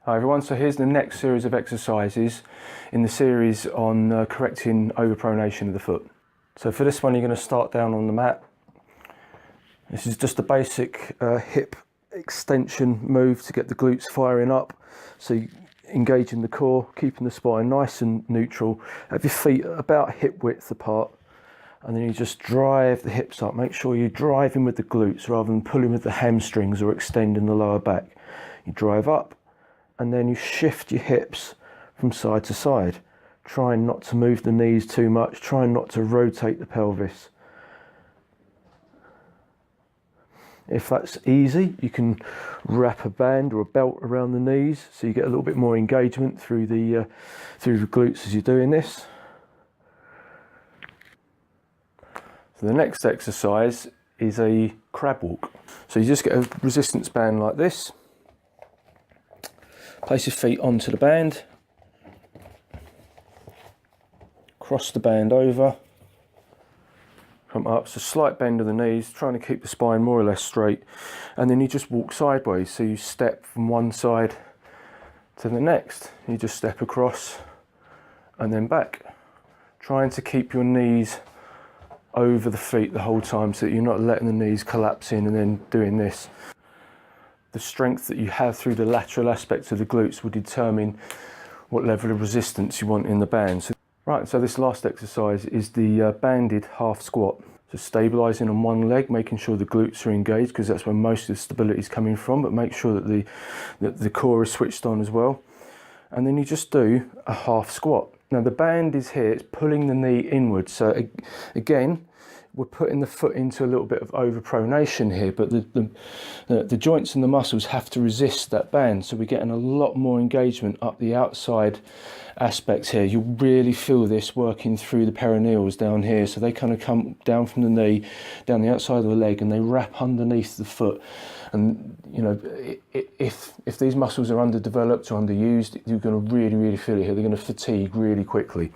Hi everyone, so here's the next series of exercises in the series on correcting overpronation of the foot. So for this one you're going to start down on the mat. This is just a basic hip extension move to get the glutes firing up. So engaging the core, keeping the spine nice and neutral. Have your feet about hip width apart, and then you just drive the hips up. Make sure you're driving with the glutes rather than pulling with the hamstrings or extending the lower back. You drive up, and then you shift your hips from side to side, trying not to move the knees too much, trying not to rotate the pelvis. If that's easy, you can wrap a band or a belt around the knees so you get a little bit more engagement through the glutes as you're doing this. So the next exercise is a crab walk. So you just get a resistance band like this. Place your feet onto the band, cross the band over, come up, so slight bend of the knees, trying to keep the spine more or less straight, and then you just walk sideways. So you step from one side to the next, you just step across and then back, trying to keep your knees over the feet the whole time so that you're not letting the knees collapse in and then doing this. The strength that you have through the lateral aspects of the glutes will determine what level of resistance you want in the band. So this last exercise is the banded half squat. So stabilising on one leg, making sure the glutes are engaged because that's where most of the stability is coming from, but make sure that the core is switched on as well. And then you just do a half squat. Now the band is here, it's pulling the knee inwards. So again, we're putting the foot into a little bit of overpronation here, but the joints and the muscles have to resist that band, so we're getting a lot more engagement up the outside aspects here. You'll really feel this working through the perineals down here, so they kind of come down from the knee, down the outside of the leg, and they wrap underneath the foot. And you know, if these muscles are underdeveloped or underused, you're going to really feel it here. They're going to fatigue really quickly.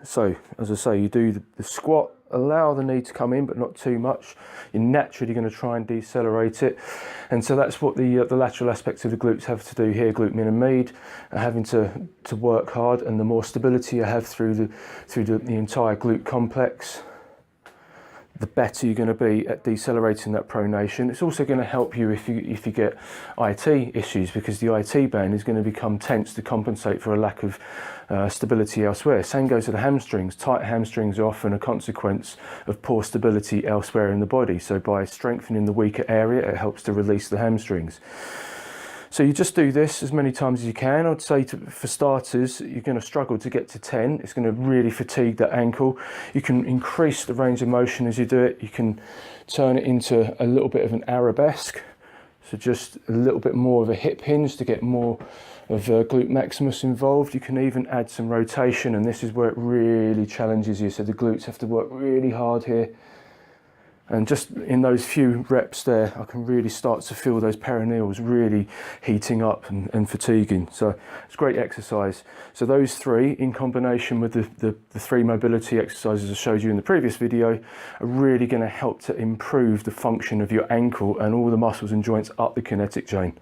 So as I say, you do the squat, allow the knee to come in but not too much. You're naturally going to try and decelerate it, and so that's what the lateral aspects of the glutes have to do here. Glute min and med are having to work hard, and the more stability you have through the entire glute complex, the better you're going to be at decelerating that pronation. It's also going to help you if you get IT issues, because the IT band is going to become tense to compensate for a lack of stability elsewhere. Same goes to the hamstrings. Tight hamstrings are often a consequence of poor stability elsewhere in the body. So by strengthening the weaker area, it helps to release the hamstrings. So you just do this as many times as you can. I'd say for starters, you're going to struggle to get to 10. It's going to really fatigue that ankle. You can increase the range of motion as you do it. You can turn it into a little bit of an arabesque. So just a little bit more of a hip hinge to get more of glute maximus involved. You can even add some rotation, and this is where it really challenges you. So the glutes have to work really hard here. And just in those few reps there, I can really start to feel those perineals really heating up and fatiguing. So it's great exercise. So those three, in combination with the three mobility exercises I showed you in the previous video, are really going to help to improve the function of your ankle and all the muscles and joints up the kinetic chain.